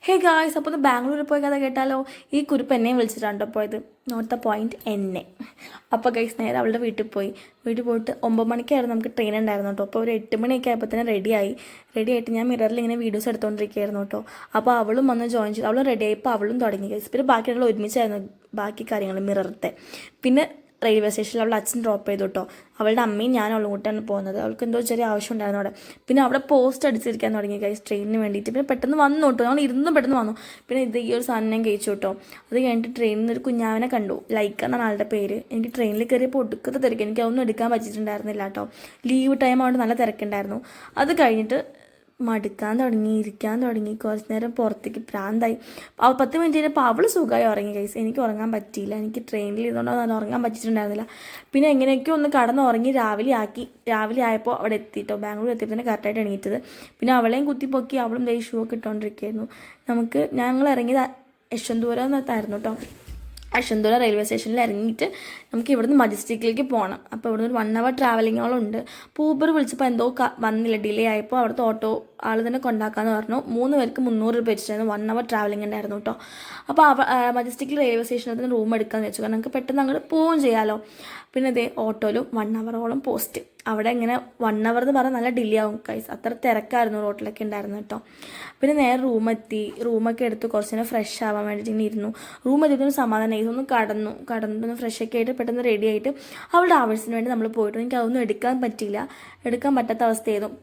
Hey guys, അപ്പോൾ ഒന്ന് ബാംഗ്ലൂരിൽ പോയ കഥ കേട്ടാലോ. ഈ കുരുപ്പ് എന്നെയും വിളിച്ചിട്ടാണ് പോയത്. നോട്ട് ദ പോയിന്റ്, എന്നെ. അപ്പോൾ ഗൈസ് നേരെ അവളുടെ വീട്ടിൽ പോയിട്ട് 9 മണിക്കായിരുന്നു നമുക്ക് ട്രെയിൻ ഉണ്ടായിരുന്നു കേട്ടോ. അപ്പോൾ ഒരു 8 മണിയൊക്കെ ആയപ്പോൾ തന്നെ റെഡി ആയിട്ട് ഞാൻ മിററിൽ ഇങ്ങനെ വീഡിയോസ് എടുത്തുകൊണ്ടിരിക്കുകയായിരുന്നു കേട്ടോ. അപ്പോൾ അവളും വന്ന് ജോയിൻ ചെയ്തു. അവളും റെഡി ആയപ്പോൾ അവളും തുടങ്ങി ഗൈസ്. പിന്നെ ബാക്കി ഞങ്ങൾ ഒരുമിച്ചായിരുന്നു ബാക്കി കാര്യങ്ങൾ മിററത്തെ. പിന്നെ റെയിൽവേ സ്റ്റേഷനിൽ അവളുടെ അച്ഛൻ ഡ്രോപ്പ് ചെയ്തു കേട്ടോ. അവളുടെ അമ്മയും ഞാൻ അവളും കൂട്ടാണ് പോകുന്നത്. അവൾക്ക് എന്തോ ചെറിയ ആവശ്യം ഉണ്ടായിരുന്നു അവിടെ. പിന്നെ അവിടെ പോസ്റ്റ് അടിച്ചിരിക്കാൻ തുടങ്ങി ഗൈസ് ട്രെയിനിന് വേണ്ടിയിട്ട്. പിന്നെ പെട്ടെന്ന് വന്നു കേട്ടോ, ഞങ്ങൾ പെട്ടെന്ന് വന്നു. പിന്നെ ഈ ഒരു സാധനം ഞാൻ കഴിച്ചു കേട്ടോ. അത് കഴിഞ്ഞിട്ട് ട്രെയിനിൽ നിന്ന് ഒരു കുഞ്ഞാവനെ കണ്ടു, ലൈക്ക എന്നാണ് ആളുടെ പേര്. എനിക്ക് ട്രെയിനിൽ കയറിയപ്പോൾ ഒടുക്കത്തെ തിരക്ക്, എനിക്ക് അതൊന്നും എടുക്കാൻ പറ്റിയിട്ടുണ്ടായിരുന്നില്ല കേട്ടോ. ലീവ് ടൈം ആയതുകൊണ്ട് നല്ല തിരക്കുണ്ടായിരുന്നു. അത് കഴിഞ്ഞിട്ട് ഇരിക്കാൻ തുടങ്ങി കുറച്ച് നേരം പുറത്തേക്ക് പ്രാന്തായി. 10 മിനിറ്റ് കഴിഞ്ഞപ്പോൾ അവൾ സുഖമായി ഉറങ്ങി ഗൈസ്. എനിക്ക് ഉറങ്ങാൻ പറ്റിയില്ല, എനിക്ക് ട്രെയിനിൽ ഇരുന്നുകൊണ്ട് നല്ല ഉറങ്ങാൻ പറ്റിയിട്ടുണ്ടായിരുന്നില്ല. പിന്നെ എങ്ങനെയൊക്കെയോ ഒന്ന് കടന്നുറങ്ങി രാവിലെ ആയപ്പോൾ അവിടെ എത്തിയിട്ടോ. ബാംഗ്ലൂർ എത്തിയപ്പോൾ തന്നെ കറക്റ്റായിട്ട് എണീറ്റത്. പിന്നെ അവളെയും കുത്തിപ്പൊക്കി അവളും ഷൂ ഒക്കെ ഇട്ടുകൊണ്ടിരിക്കുകയായിരുന്നു. ഞങ്ങൾ ഇറങ്ങിയത് യശ്വന്തപുരം എന്നത്തായിരുന്നു കേട്ടോ. യശ്വന്തപുരം റെയിൽവേ സ്റ്റേഷനിൽ ഇറങ്ങിയിട്ട് നമുക്ക് ഇവിടുന്ന് മജസ്റ്റിക്കിലേക്ക് പോകണം. അപ്പോൾ ഇവിടുന്ന് ഒരു 1 അവർ ട്രാവലിങ്ങോളുണ്ട്. അപ്പോൾ ഊബർ വിളിച്ചപ്പോൾ എന്തോ വന്നില്ല, ഡിലേ ആയപ്പോൾ അവിടുത്തെ ഓട്ടോ ആൾ തന്നെ കൊണ്ടാക്കാമെന്ന് പറഞ്ഞു. 3 പേർക്ക് 300 രൂപ വെച്ചിട്ടായിരുന്നു. 1 അവർ ട്രാവലിംഗ് ഉണ്ടായിരുന്നു കേട്ടോ. അപ്പോൾ മജസ്റ്റിക്കിൽ റെയിൽവേ സ്റ്റേഷനിൽ നിന്ന് റൂം എടുക്കാമെന്ന് വെച്ചു, കാരണം നമുക്ക് പെട്ടെന്ന് അങ്ങോട്ട് പോവുകയും ചെയ്യാമല്ലോ. പിന്നെ ഇതേ ഓട്ടോയിലും 1 അവറോളം പോസ്റ്റ്. അവിടെ ഇങ്ങനെ 1 അവർ എന്ന് പറഞ്ഞാൽ നല്ല ഡിലേ ആവും കൈസ്, അത്ര തിരക്കായിരുന്നു റോട്ടിലൊക്കെ ഉണ്ടായിരുന്നു കേട്ടോ. പിന്നെ നേരെ റൂമൊക്കെ എടുത്ത് കുറച്ച് നേരം ഫ്രഷ് ആവാൻ വേണ്ടിയിട്ട് ഇങ്ങനെ ഇരുന്നു. റൂം എത്തിയതിന് സമാധാനം ഇതൊന്ന് കടന്നൊന്ന് ഫ്രഷൊക്കെ ആയിട്ട് പെട്ടെന്ന് റെഡി ആയിട്ട് അവളുടെ ആവശ്യത്തിന് വേണ്ടി നമ്മൾ പോയിട്ട് എനിക്ക് അതൊന്നും എടുക്കാൻ പറ്റാത്ത അവസ്ഥയായിരുന്നു.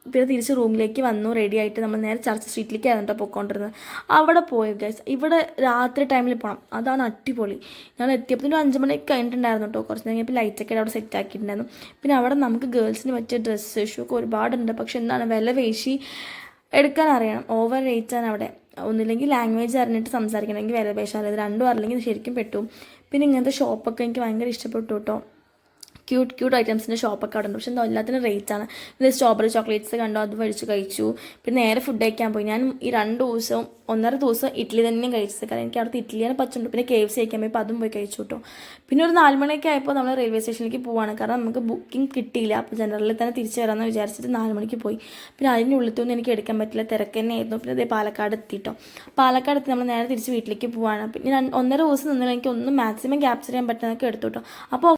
പിന്നെ തിരിച്ച് റൂമിലേക്ക് വന്നു, റെഡി ആയിട്ട് നമ്മൾ നേരെ ചർച്ച് സ്ട്രീറ്റിലേക്ക് ആയിരുന്നു കേട്ടോ പോയിക്കൊണ്ടിരുന്നത്. അവിടെ പോയി ഗൈസ്. ഇവിടെ രാത്രി ടൈമിൽ പോകണം, അതാണ് അടിപൊളി. ഞങ്ങൾ എത്തിയപ്പോൾ 5 മണിക്ക് കഴിഞ്ഞിട്ടുണ്ടായിരുന്നു കേട്ടോ. കുറച്ച് നേരം ഇപ്പോൾ ലൈറ്റൊക്കെ അവിടെ സെറ്റ് ആക്കിയിട്ടുണ്ടായിരുന്നു. പിന്നെ അവിടെ നമുക്ക് ഗേൾസിന് പറ്റിയ ഡ്രസ്സ് ഷൂ ഒക്കെ ഒരുപാടുണ്ട്. പക്ഷെ എന്താണ് വില പേശി എടുക്കാൻ അറിയണം. ഓവർ റേറ്റാണ് അവിടെ. ഒന്നില്ലെങ്കിൽ ലാംഗ്വേജ് അറിഞ്ഞിട്ട് സംസാരിക്കണമെങ്കിൽ വില പേശാൻ അറിയാം, രണ്ടും അറിയില്ലെങ്കിൽ ശരിക്കും പെട്ടു. പിന്നെ ഇങ്ങനത്തെ ഷോപ്പൊക്കെ എനിക്ക് ഭയങ്കര ഇഷ്ടപ്പെട്ടു കേട്ടോ. ക്യൂട്ട് ഐറ്റംസിൻ്റെ ഷോപ്പൊക്കെ അവിടെ ഉണ്ട്. പക്ഷെ എന്താ എല്ലാത്തിനും റേറ്റാണ്. ഇത് സ്ട്രോബെറി ചോക്ലേറ്റ്സ് കണ്ടു, അത് മേടിച്ച് കഴിച്ചു. പിന്നെ നേരെ ഫുഡ് കഴിക്കാൻ പോയി. ഞാൻ ഈ 2 ദിവസവും 1.5 ദിവസം ഇഡ്ഡലി തന്നെയും കഴിച്ചത്, കാരണം എനിക്ക് അവിടുത്തെ ഇഡ്ഡലിയാണ് പറ്റുന്നുണ്ട്. പിന്നെ KFC കഴിക്കാൻ പോയി, അപ്പോൾ അതും പോയി കഴിച്ചു കേട്ടോ. പിന്നെ ഒരു 4 മണിയൊക്കെ ആയപ്പോൾ നമ്മൾ റെയിൽവേ സ്റ്റേഷനിലേക്ക് പോവാണ്, കാരണം നമുക്ക് ബുക്കിംഗ് കിട്ടിയില്ല. അപ്പോൾ ജനറലിൽ തന്നെ തിരിച്ച് വരാമെന്ന് വിചാരിച്ചിട്ട് 4 മണിക്ക് പോയി. പിന്നെ അതിൻ്റെ ഉള്ളിലത്തൊന്നും എനിക്ക് എടുക്കാൻ പറ്റില്ല, തിരക്ക് തന്നെയായിരുന്നു. പിന്നെ അതേ പാലക്കാട് എത്തിയിട്ടോ. പാലക്കാട് എത്തി നമ്മൾ നേരെ തിരിച്ച് വീട്ടിലേക്ക് പോവാണ്. പിന്നെ 1.5 ദിവസം നിന്നാൽ എനിക്ക് ഒന്നും മാക്സിമം ക്യാപ്ചർ ചെയ്യാൻ പറ്റുന്നതൊക്കെ എടുത്തു കേട്ടോ. അപ്പോൾ